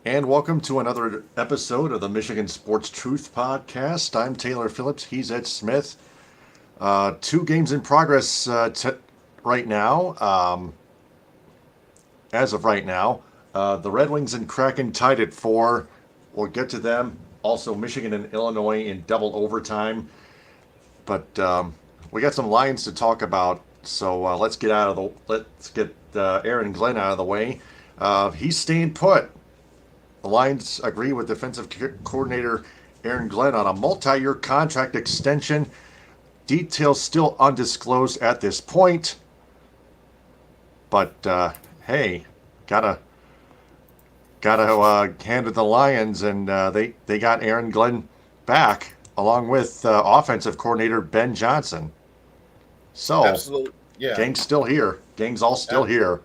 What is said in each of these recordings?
And welcome to another episode of the Michigan Sports Truth Podcast. I'm Taylor Phillips. He's Ed Smith. Two games in progress right now. As of right now, the Red Wings and Kraken tied at 4. We'll get to them. Also, Michigan and Illinois in double overtime. But we got some Lions to talk about. So let's get Aaron Glenn out of the way. He's staying put. The Lions agree with defensive coordinator Aaron Glenn on a multi-year contract extension. Details still undisclosed at this point. But hey, gotta hand it the Lions, and they got Aaron Glenn back along with offensive coordinator Ben Johnson. So, Absolutely. Yeah. gang's still here. Gang's all still here.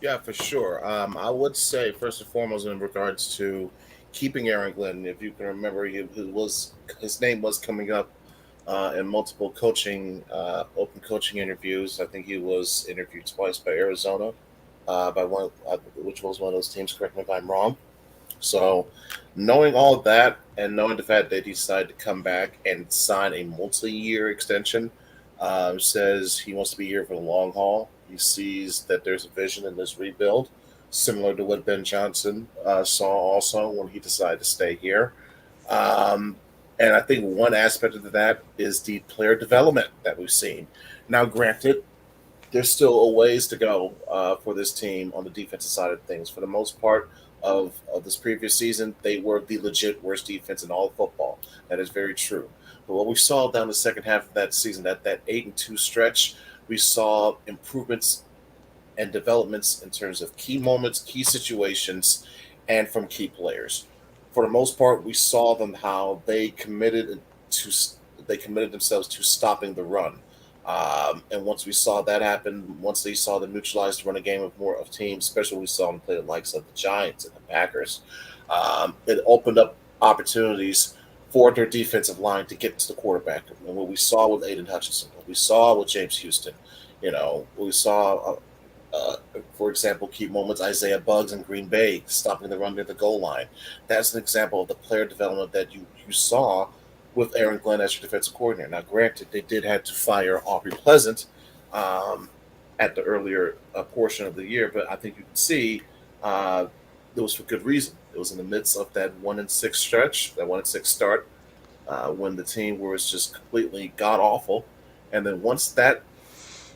Yeah, for sure. I would say first and foremost in regards to keeping Aaron Glenn, if you can remember, his name was coming up in multiple open coaching interviews. I think he was interviewed twice by Arizona, by which was one of those teams. Correct me if I'm wrong. So, knowing all that and knowing the fact that he decided to come back and sign a multi-year extension, says he wants to be here for the long haul. He sees that there's a vision in this rebuild, similar to what Ben Johnson saw also when he decided to stay here. Um, and I think one aspect of that is the player development that we've seen. Now, granted, there's still a ways to go for this team on the defensive side of things. For the most part of this previous season, they were the legit worst defense in all of football. That is very true. But what we saw down the second half of that season, that 8-2 stretch, we saw improvements and developments in terms of key moments, key situations, and from key players. For the most part, we saw them how to they committed themselves to stopping the run. And once we saw that happen, once they saw the neutralized run a game of more of teams, especially when we saw them play the likes of the Giants and the Packers, it opened up opportunities for their defensive line to get to the quarterback. And what we saw with Aiden Hutchinson, what we saw with James Houston, we saw, for example, key moments, Isaiah Buggs in Green Bay stopping the run near the goal line. That's an example of the player development that you saw with Aaron Glenn as your defensive coordinator. Now, granted, they did have to fire Aubrey Pleasant um, at the earlier portion of the year, but I think you can see uh, it was for good reason. It was in the midst of that 1-6 stretch, that 1-6 start, when the team was just completely god awful, and then once that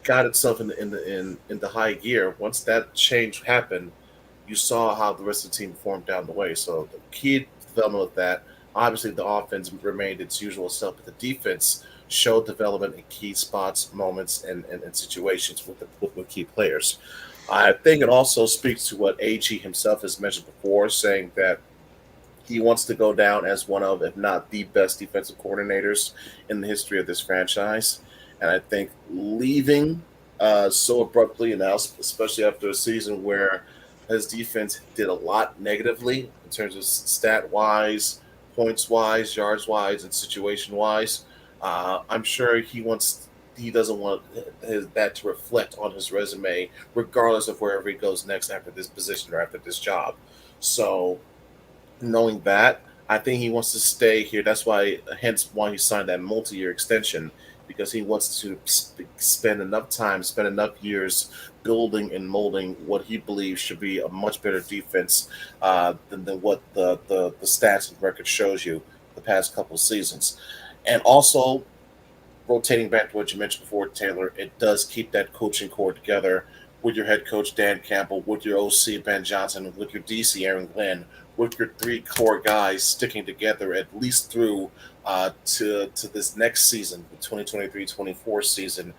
got itself in the high gear, once that change happened, you saw how the rest of the team performed down the way. So the key development of that, obviously, the offense remained its usual self, but the defense showed development in key spots, moments, and situations with key players. I think it also speaks to what AG himself has mentioned before, saying that he wants to go down as one of, if not the best defensive coordinators in the history of this franchise. And I think leaving so abruptly, and now especially after a season where his defense did a lot negatively in terms of stat wise, points wise, yards wise, and situation wise, I'm sure he doesn't want that to reflect on his resume, regardless of wherever he goes next after this position or after this job. So knowing that, I think he wants to stay here. That's why, hence, why he signed that multi-year extension because he wants to spend enough years building and molding what he believes should be a much better defense than what the stats and record shows you the past couple of seasons. And also, rotating back to what you mentioned before, Taylor, it does keep that coaching core together with your head coach Dan Campbell, with your OC Ben Johnson, with your DC Aaron Glenn, with your three core guys sticking together at least through to this next season, the 2023-24 season,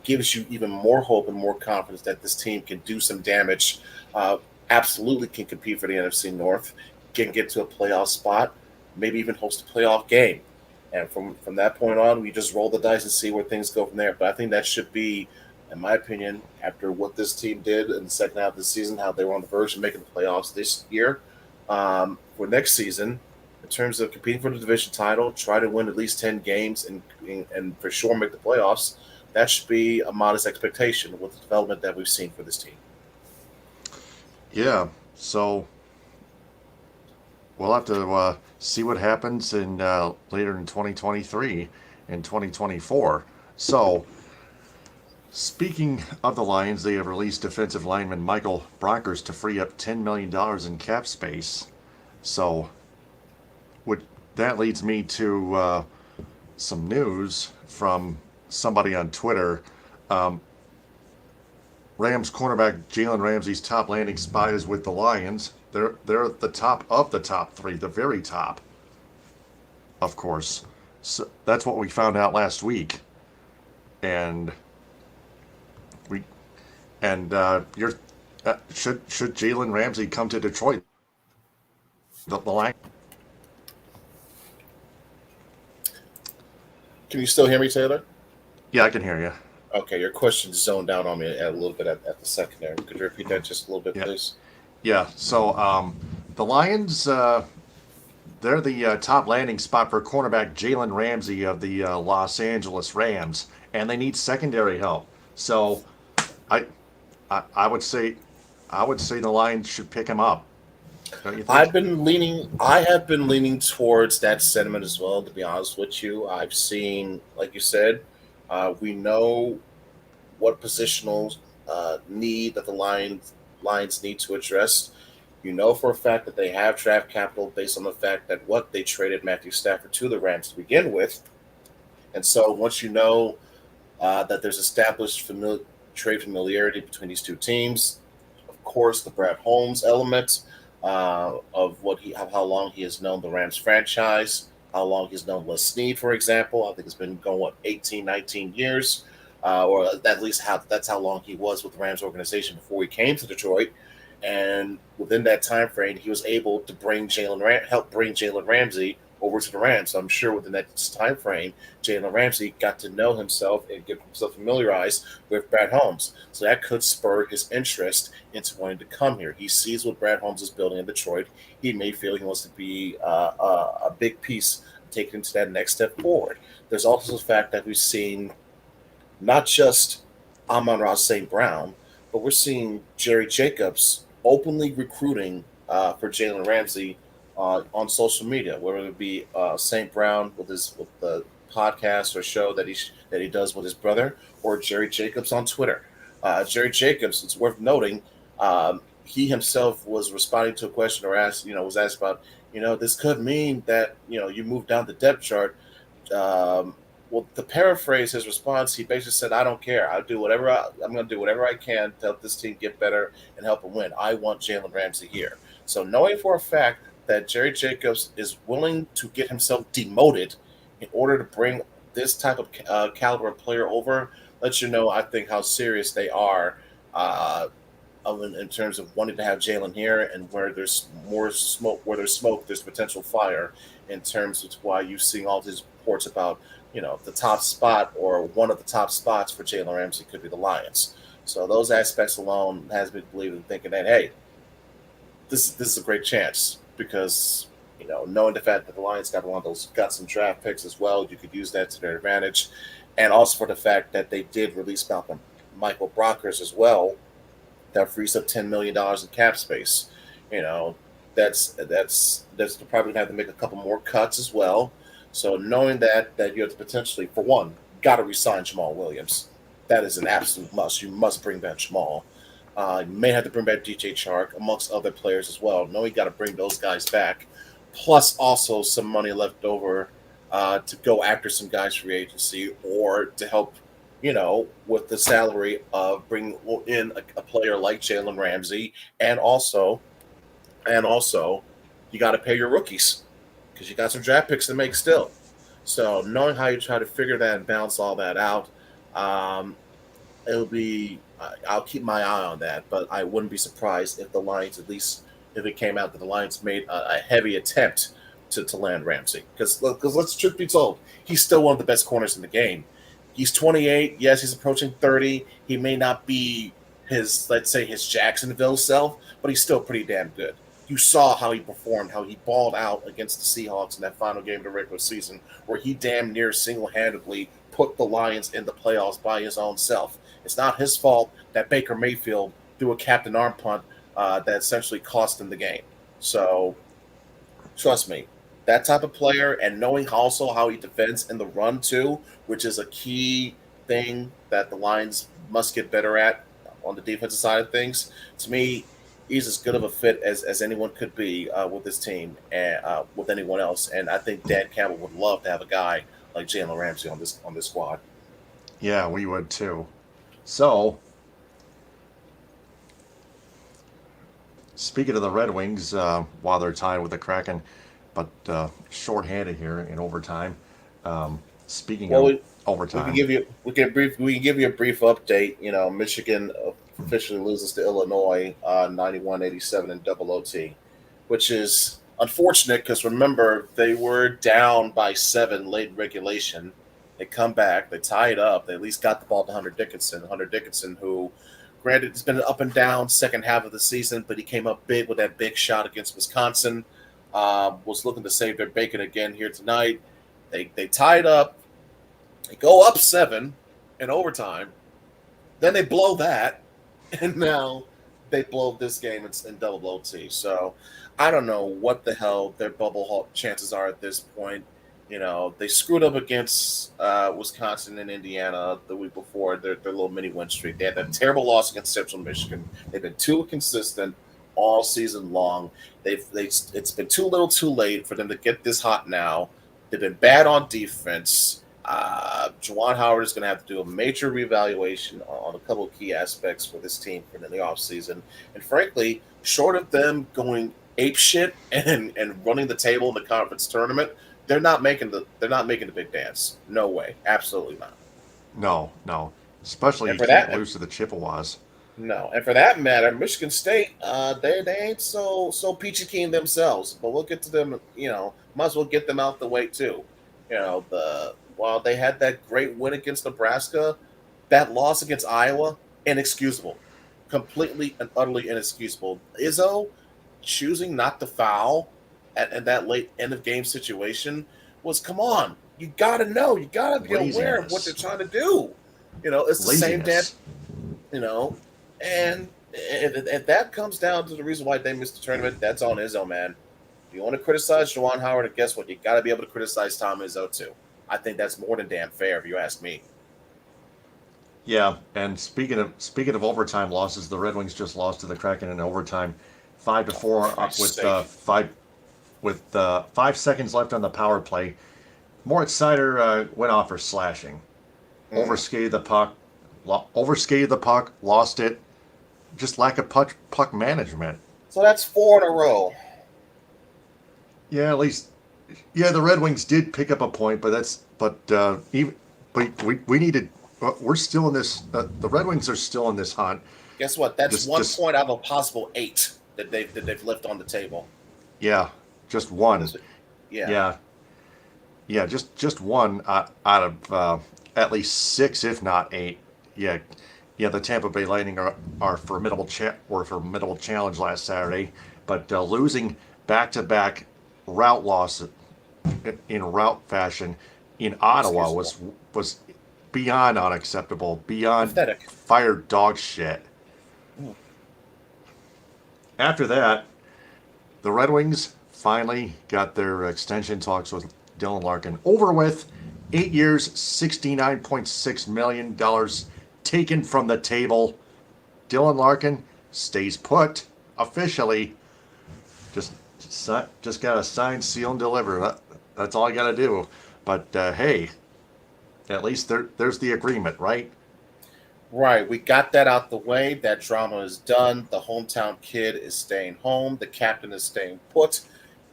gives you even more hope and more confidence that this team can do some damage. Absolutely can compete for the NFC North, can get to a playoff spot, maybe even host a playoff game. And from that point on, we just roll the dice and see where things go from there. But I think that should be, in my opinion, after what this team did in the second half of the season, how they were on the verge of making the playoffs this year, for next season, in terms of competing for the division title, try to win at least 10 games and for sure make the playoffs. That should be a modest expectation with the development that we've seen for this team. Yeah. So we'll have to see what happens in later in 2023 and 2024. So, speaking of the Lions, they have released defensive lineman Michael Brockers to free up $10 million in cap space. So, would, that leads me to some news from somebody on Twitter. Um, Rams cornerback Jalen Ramsey's top landing spot is with the Lions. They're at the top of the top three, the very top, of course. So that's what we found out last week, and we you're should Jalen Ramsey come to Detroit? The line. Can you still hear me, Taylor? Yeah, I can hear you. Okay, your question zoned out on me a little bit at the second there. Could you repeat that just a little bit, Yeah, please? yeah. So the Lions. They're the top landing spot for cornerback Jalen Ramsey of the Los Angeles Rams, and they need secondary help. So, I, I would say, the Lions should pick him up. Don't you think? I have been leaning towards that sentiment as well. To be honest with you, I've seen, like you said, we know what positional need that the Lions need to address. You know for a fact that they have draft capital based on the fact that what they traded Matthew Stafford to the Rams to begin with. And so once you know that there's established trade familiarity between these two teams, of course, the Brad Holmes element of how long he has known the Rams franchise, how long he's known Les Snead, for example. I think it's been going, 18, 19 years, or at least that's how long he was with the Rams organization before he came to Detroit. And within that time frame, he was able to help bring Jalen Ramsey over to the Rams. So I'm sure within that time frame, Jalen Ramsey got to know himself and get himself familiarized with Brad Holmes. So that could spur his interest into wanting to come here. He sees what Brad Holmes is building in Detroit. He may feel he wants to be a big piece, taking him to that next step forward. There's also the fact that we've seen not just Amon-Ra St. Brown, but we're seeing Jerry Jacobs openly recruiting for Jalen Ramsey on social media, whether it be St. Brown with the podcast or show that he does with his brother, or Jerry Jacobs on Twitter. Jerry Jacobs, it's worth noting, he himself was responding to a question was asked about, this could mean that you move down the depth chart. Well, to paraphrase his response, he basically said, "I don't care. I'm going to do whatever I can to help this team get better and help them win. I want Jalen Ramsey here." So, knowing for a fact that Jerry Jacobs is willing to get himself demoted in order to bring this type of caliber player over, lets you know, I think, how serious they are in terms of wanting to have Jalen here, and where there's more smoke, there's potential fire. In terms of why you're seeing all these reports about, the top spot or one of the top spots for Jalen Ramsey could be the Lions. So those aspects alone has me believing, thinking that, hey, this is a great chance, because knowing the fact that the Lions got some draft picks as well, you could use that to their advantage, and also for the fact that they did release Michael Brockers as well, that frees up $10 million in cap space. That's they're probably gonna have to make a couple more cuts as well. So knowing that you have to potentially, for one, got to resign Jamal Williams. That is an absolute must. You must bring back Jamal. You may have to bring back DJ Chark, amongst other players as well. Knowing you got to bring those guys back, plus also some money left over to go after some guys free agency, or to help, with the salary of bringing in a player like Jalen Ramsey, and also you got to pay your rookies, because you got some draft picks to make still. So knowing how you try to figure that and balance all that out, it'll be. I'll keep my eye on that, but I wouldn't be surprised if the Lions, at least if it came out that the Lions made a heavy attempt to land Ramsey. Because let's truth be told, he's still one of the best corners in the game. He's 28. Yes, he's approaching 30. He may not be let's say his Jacksonville self, but he's still pretty damn good. You saw how he performed, how he balled out against the Seahawks in that final game of the regular season, where he damn near single-handedly put the Lions in the playoffs by his own self. It's not his fault that Baker Mayfield threw a captain arm punt that essentially cost him the game. So trust me, that type of player, and knowing also how he defends in the run too, which is a key thing that the Lions must get better at on the defensive side of things. To me, he's as good of a fit as anyone could be with this team and with anyone else. And I think Dan Campbell would love to have a guy like Jalen Ramsey on this squad. Yeah, we would too. So, speaking of the Red Wings, while they're tied with the Kraken, but shorthanded here in overtime. Speaking Well, of we can overtime, give you we can give you a brief update. You know, Michigan officially loses to Illinois 91-87 in double OT, which is unfortunate because remember they were down by 7 late in regulation. They come back, they tie it up. They at least got the ball to Hunter Dickinson. Hunter Dickinson, who, granted, it's been an up and down second half of the season, but he came up big with that big shot against Wisconsin. Was looking to save their bacon again here tonight. They tied up. They go up 7 in overtime. Then they blow that, and now they blow this game in double OT. So I don't know what the hell their bubble chances are at this point. You know, they screwed up against Wisconsin and Indiana the week before their little mini win streak. They had that terrible loss against Central Michigan. They've been too consistent all season long. It's been too little, too late for them to get this hot now. They've been bad on defense. Juwan Howard is going to have to do a major reevaluation on a couple of key aspects for this team for the offseason. And frankly, short of them going ape shit and running the table in the conference tournament, they're not making the big dance. No way. Absolutely not. no, especially And you for can't that lose to the Chippewas. No, and for that matter, Michigan State, they ain't so peachy keen themselves. But we'll get to them. You know, might as well get them out the way too. You know, while they had that great win against Nebraska, that loss against Iowa, inexcusable, completely and utterly inexcusable. Izzo choosing not to foul at that late end of game situation was, come on, you got to know, you got to be aware of what they're trying to do. You know, it's the same damn. You know. And if that comes down to the reason why they missed the tournament, that's on Izzo, man. If you want to criticize Juwan Howard, and guess what? You got to be able to criticize Tom Izzo too. I think that's more than damn fair, if you ask me. Yeah, and speaking of overtime losses, the Red Wings just lost to the Kraken in overtime, 5-4, up with 5 seconds left on the power play. Moritz Seider went off for slashing, overskated the puck, lost it. Just lack of puck management. So that's 4 in a row. Yeah, at least. Yeah, the Red Wings did pick up a point, we needed. We're still in this. The Red Wings are still in this hunt. Guess what? That's 1 point out of a possible 8 that they've left on the table. Yeah, just one. Yeah. Just one out of at least 6, if not 8. Yeah, the Tampa Bay Lightning are formidable challenge last Saturday, but losing back-to-back route loss in route fashion in Ottawa was beyond unacceptable, beyond pathetic. Fire dog shit. After that, the Red Wings finally got their extension talks with Dylan Larkin over with. 8 years, $69.6 million taken from the table. Dylan Larkin stays put officially. Just got to sign, seal, and deliver. That's all I got to do. But hey, at least there's the agreement, right? Right. We got that out the way. That drama is done. The hometown kid is staying home. The captain is staying put.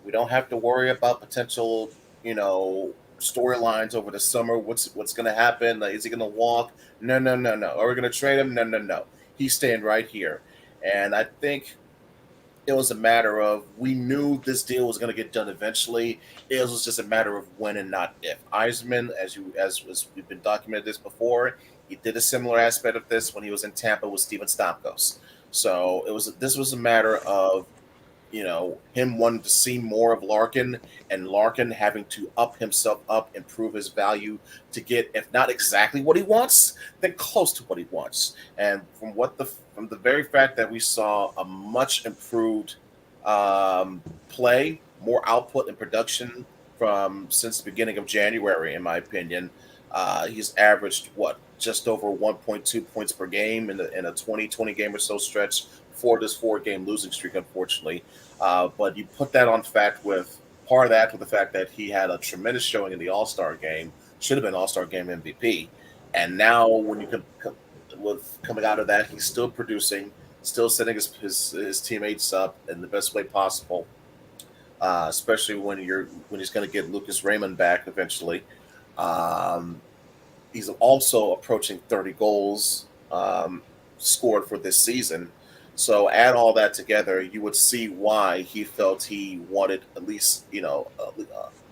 We don't have to worry about potential, storylines over the summer. What's going to happen? Is he going to walk? No. Are we going to trade him? No. He's staying right here. And I think it was a matter of, we knew this deal was going to get done eventually. It was just a matter of when and not if. Eisman, as we've been documented this before, he did a similar aspect of this when he was in Tampa with Steven Stamkos. So this was a matter of, him wanting to see more of Larkin, and Larkin having to up himself up and prove his value to get, if not exactly what he wants, then close to what he wants. And from what from the very fact that we saw a much improved play, more output and production from since the beginning of January, in my opinion. He's averaged just over 1.2 points per game in a 20 game or so stretch for this 4-game losing streak, unfortunately. But you put that on fact with part of that with the fact that he had a tremendous showing in the All-Star game, should have been All-Star game MVP. And now when you with coming out of that, he's still producing, still setting his teammates up in the best way possible. Especially when he's going to get Lucas Raymond back eventually. He's also approaching 30 goals scored for this season. So add all that together, you would see why he felt he wanted at least,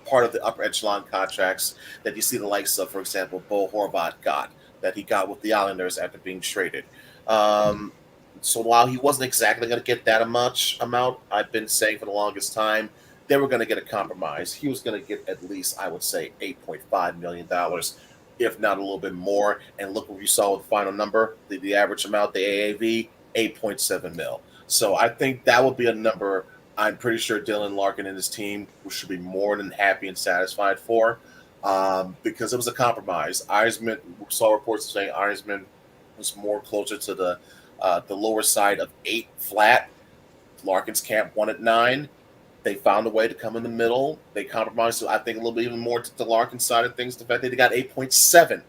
part of the upper echelon contracts that you see the likes of, for example, Bo Horvat that he got with the Islanders after being traded. So while he wasn't exactly going to get that much amount, I've been saying for the longest time, they were going to get a compromise. He was going to get at least, I would say, $8.5 million, if not a little bit more. And look what you saw with the final number, the average amount, the AAV, 8.7 mil. So I think that would be a number I'm pretty sure Dylan Larkin and his team should be more than happy and satisfied for, because it was a compromise. Eisman, we saw reports saying Eisman was more closer to the lower side of 8 flat. Larkin's camp wanted 9. They found a way to come in the middle. They compromised, I think, a little bit even more to the Larkin side of things. The fact that he got 8.7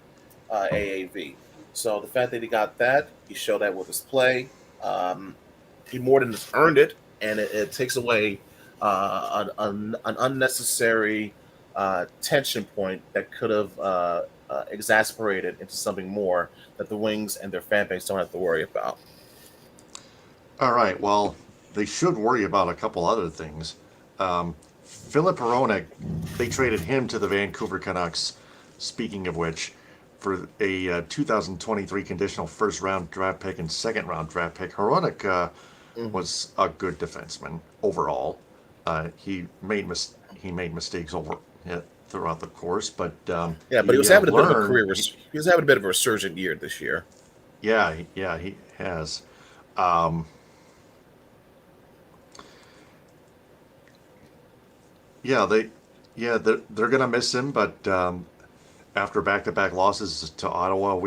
AAV. So the fact that he got that, he showed that with his play. He more than just earned it, and it takes away an unnecessary tension point that could have exasperated into something more that the Wings and their fan base don't have to worry about. All right, well, they should worry about a couple other things. Filip Hronek, they traded him to the Vancouver Canucks, speaking of which, for a 2023 conditional first-round draft pick and second-round draft pick. Hronek was a good defenseman overall. He made mistakes throughout the course, but but he was having a bit of a career. He was having a bit of a resurgent year this year. Yeah, he has. They're gonna miss him, but after back-to-back losses to Ottawa,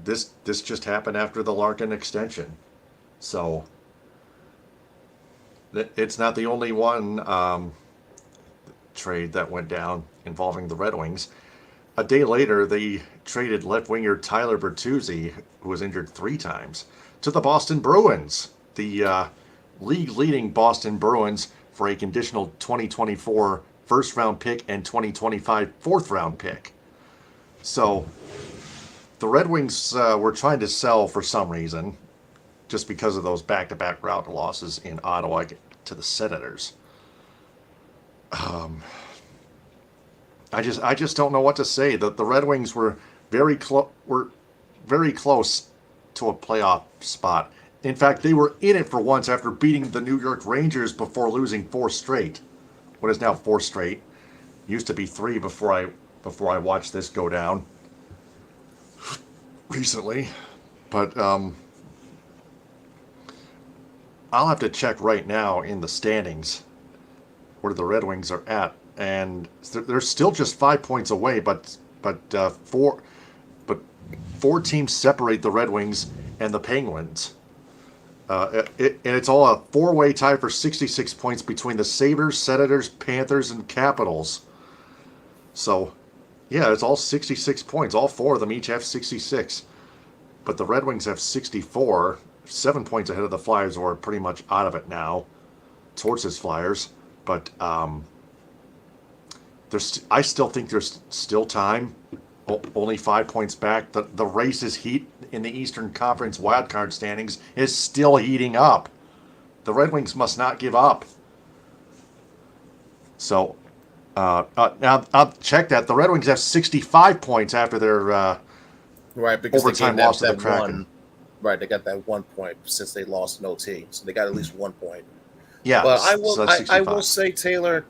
this just happened after the Larkin extension, so it's not the only one trade that went down involving the Red Wings. A day later, they traded left winger Tyler Bertuzzi, who was injured 3 times, to the Boston Bruins, the league-leading Boston Bruins, for a conditional 2024 first-round pick and 2025 fourth-round pick. So the Red Wings were trying to sell for some reason, just because of those back-to-back route losses in Ottawa to the Senators. I just don't know what to say. The Red Wings were very close to a playoff spot. In fact, they were in it for once after beating the New York Rangers before losing 4 straight. What is now 4 straight? Used to be 3 before I watched this go down recently. But I'll have to check right now in the standings where the Red Wings are at, and they're still just 5 points away. But 4 teams separate the Red Wings and the Penguins. And it's all a 4-way tie for 66 points between the Sabres, Senators, Panthers, and Capitals. So, yeah, it's all 66 points. All 4 of them each have 66. But the Red Wings have 64, 7 points ahead of the Flyers, who are pretty much out of it now. Torts' Flyers. But I still think there's still time. Only 5 points back. The race is heat in the Eastern Conference wildcard standings is still heating up. The Red Wings must not give up. So now I'll check that. The Red Wings have 65 points after their because overtime loss to the Kraken. They got that 1 point since they lost in OT, so they got at least 1 point. Yeah, but I will say, Taylor,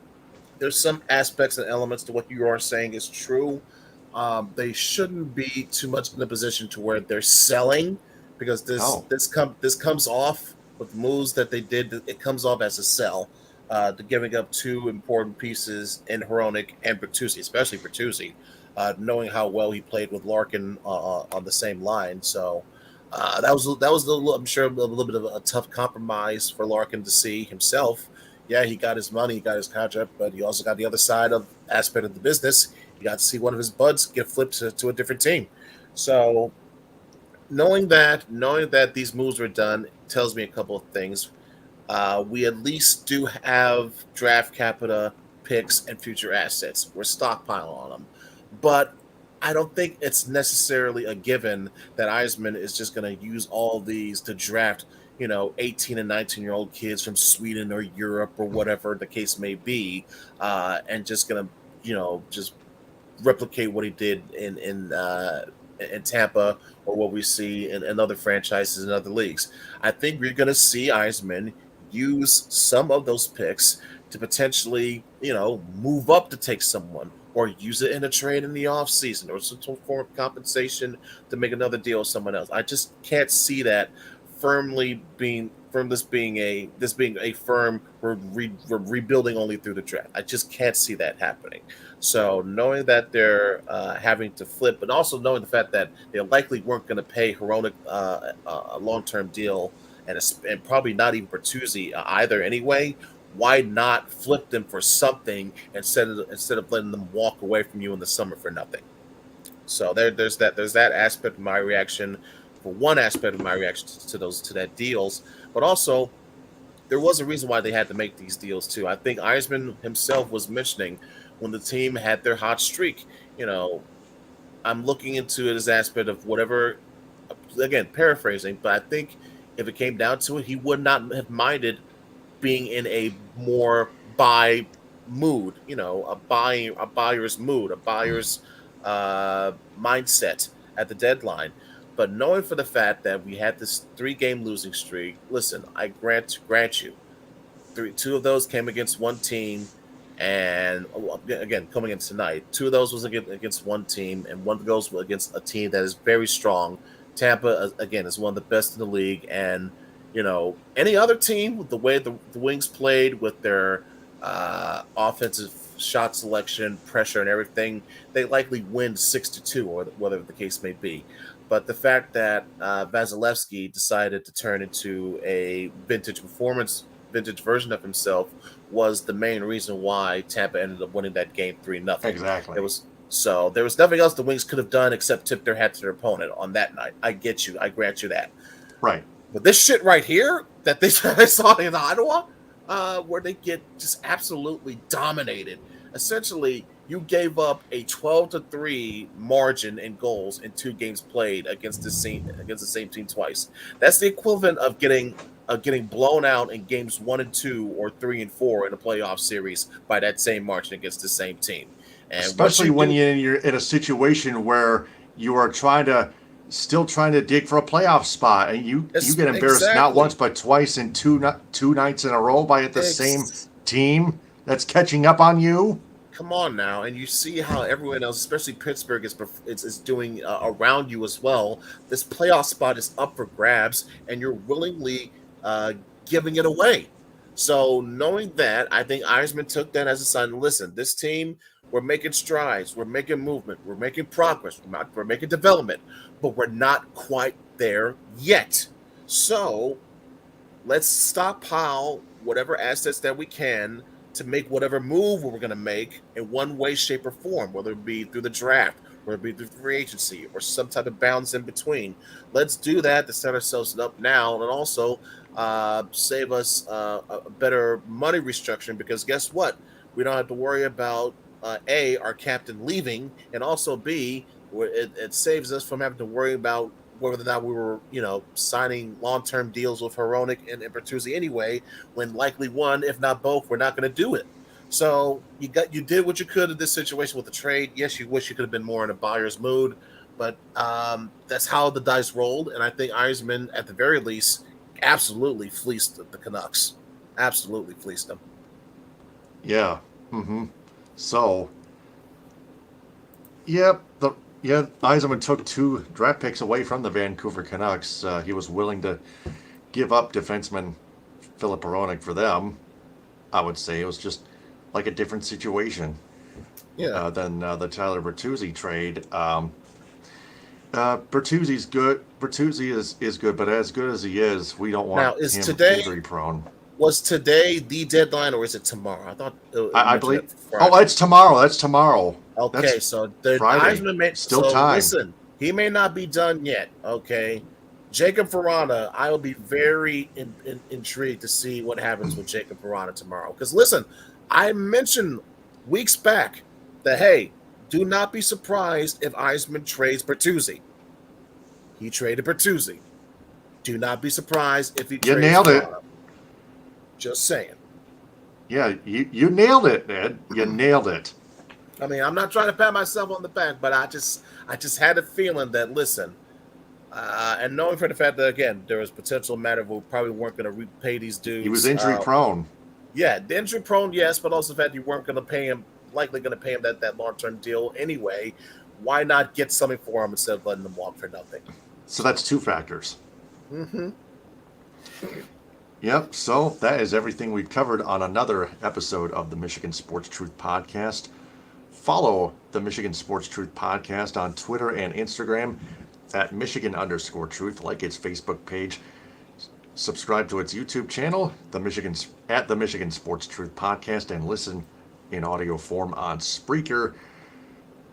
there's some aspects and elements to what you are saying is true. They shouldn't be too much in a position to where they're selling, because Oh, this comes off with moves that they did. It comes off as a sell, to giving up two important pieces in Hronek and Bertuzzi, especially Bertuzzi, knowing how well he played with Larkin on the same line. So that was I'm sure a little bit of a tough compromise for Larkin to see himself. Yeah, he got his money, he got his contract, but he also got the other side of aspect of the business. He got to see one of his buds get flipped to a different team. So knowing that these moves were done tells me a couple of things. We at least do have draft capital, picks, and future assets. We're stockpiling on them, but I don't think it's necessarily a given that Eisman is just going to use all these to draft, 18 and 19-year-old kids from Sweden or Europe or whatever the case may be, and just going to, just replicate what he did in Tampa, or what we see in other franchises in other leagues. I think we're going to see Eisman use some of those picks to potentially, move up to take someone, or use it in a trade in the offseason, or some form of compensation to make another deal with someone else. I just can't see that this being a firm we're rebuilding only through the draft. I just can't see that happening. So knowing that they're having to flip, but also knowing the fact that they likely weren't going to pay Hronek a long-term deal, and probably not even Bertuzzi either anyway, why not flip them for something instead of letting them walk away from you in the summer for nothing? So there's that aspect of my reaction. For one aspect of my reaction to that deals, but also there was a reason why they had to make these deals too. I think Eisman himself was mentioning when the team had their hot streak. I'm looking into it as aspect of whatever. Again, paraphrasing, but I think if it came down to it, he would not have minded being in a more buy mood, a buyer's mood, a buyer's mindset at the deadline. But knowing for the fact that we had this 3-game losing streak, listen, I grant you, two of those came against one team, and again coming in tonight, two of those was against one team, and one of those was against a team that is very strong. Tampa, again, is one of the best in the league, and any other team with the way the Wings played with their offensive shot selection, pressure, and everything, they likely win 6-2, or whatever the case may be. But the fact that Vasilevsky decided to turn into a vintage version of himself was the main reason why Tampa ended up winning that game 3-0. exactly. There was nothing else the Wings could have done except tip their hat to their opponent on that night. I get you. I grant you that. Right. But this shit right here that they saw in Ottawa, where they get just absolutely dominated. Essentially, you gave up a 12-3 margin in goals in 2 games played against the same team twice. That's the equivalent of getting blown out in games 1 and 2 or 3 and 4 in a playoff series by that same margin against the same team. And Especially when you're in a situation where you are still trying to dig for a playoff spot, and you get embarrassed not once but twice in two nights in a row by the same team that's catching up on you. Come on now, and you see how everyone else, especially Pittsburgh, is doing around you as well. This playoff spot is up for grabs, and you're willingly giving it away. So knowing that, I think Eisman took that as a sign. Listen, this team, we're making strides, we're making movement, we're making progress, we're making development, but we're not quite there yet. So let's stockpile whatever assets that we can to make whatever move we're going to make in one way, shape, or form, whether it be through the draft, whether it be through free agency, or some type of balance in between. Let's do that to set ourselves up now, and also save us a better money restructuring, because guess what? We don't have to worry about A, our captain leaving, and also B, it saves us from having to worry about whether or not we were, signing long-term deals with Hronek and Bertuzzi anyway, when likely one, if not both, we're not going to do it. So you did what you could in this situation with the trade. Yes, you wish you could have been more in a buyer's mood, but that's how the dice rolled. And I think Eisman, at the very least, absolutely fleeced the Canucks. Absolutely fleeced them. Yeah. Mm-hmm. So, yep, the Yeah, Yzerman took 2 draft picks away from the Vancouver Canucks. He was willing to give up defenseman Filip Hronek for them. I would say it was just like a different situation Yeah. than the Tyler Bertuzzi trade. Bertuzzi's good. Bertuzzi is good, but as good as he is, we don't Now, want is him today injury prone. was today the deadline, or is it tomorrow? I thought it I mentioned believe. it for Friday. Oh, it's tomorrow. That's tomorrow. Okay, That's so the Friday. Heisman may Still so time. listen, he may not be done yet. Okay, Jacob Verana, I will be very intrigued to see what happens with Jacob Verana tomorrow. Because listen, I mentioned weeks back that hey, do not be surprised if Heisman trades Bertuzzi. He traded Bertuzzi. Do not be surprised if he You trades nailed it. Verana. Just saying. Yeah, you nailed it, Ed. You nailed it. I mean, I'm not trying to pat myself on the back, but I just had a feeling that listen, and knowing for the fact that again there was potential matter we probably weren't going to repay these dudes. He was injury prone. Yeah, the injury prone, yes, but also the fact you weren't going to pay him, likely going to pay him that long term deal anyway. Why not get something for him instead of letting him walk for nothing? So that's 2 factors. Mm-hmm. Yep, so that is everything we've covered on another episode of the Michigan Sports Truth Podcast. Follow the Michigan Sports Truth Podcast on Twitter and Instagram at Michigan_Truth, like its Facebook page. Subscribe to its YouTube channel, the Michigan Sports Truth Podcast, and listen in audio form on Spreaker.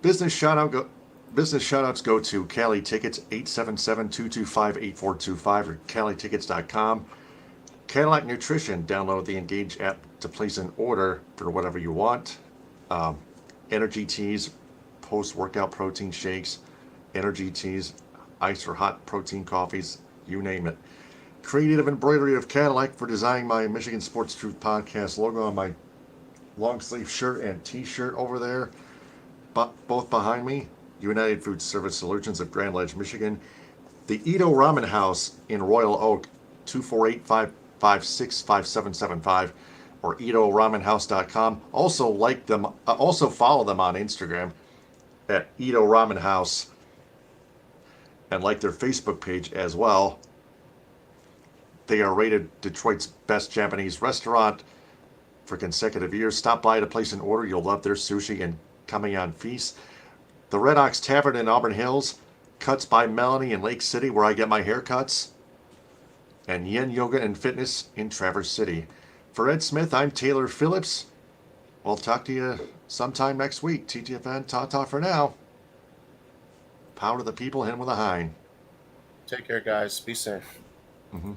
Business shoutouts go to Cali Tickets, 877-225-8425 or CaliTickets.com. Cadillac Nutrition, download the Engage app to place an order for whatever you want. Energy teas, post-workout protein shakes, energy teas, iced or hot protein coffees, you name it. Creative embroidery of Cadillac for designing my Michigan Sports Truth Podcast logo on my long sleeve shirt and t-shirt over there. Both behind me. United Food Service Solutions of Grand Ledge, Michigan. The Edo Ramen House in Royal Oak, 248-556-5775 or EdoRamenHouse.com. Also follow them on Instagram at Edo Ramen House and like their Facebook page as well. They are rated Detroit's best Japanese restaurant for consecutive years. Stop by to place an order. You'll love their sushi and Kamayan feast. The Red Ox Tavern in Auburn Hills, Cuts by Melanie in Lake City, where I get my haircuts, and Yin Yoga and Fitness in Traverse City. For Ed Smith, I'm Taylor Phillips. We'll talk to you sometime next week. TTFN, ta-ta for now. Power to the people, him with a hind. Take care, guys. Be safe. Mm-hmm.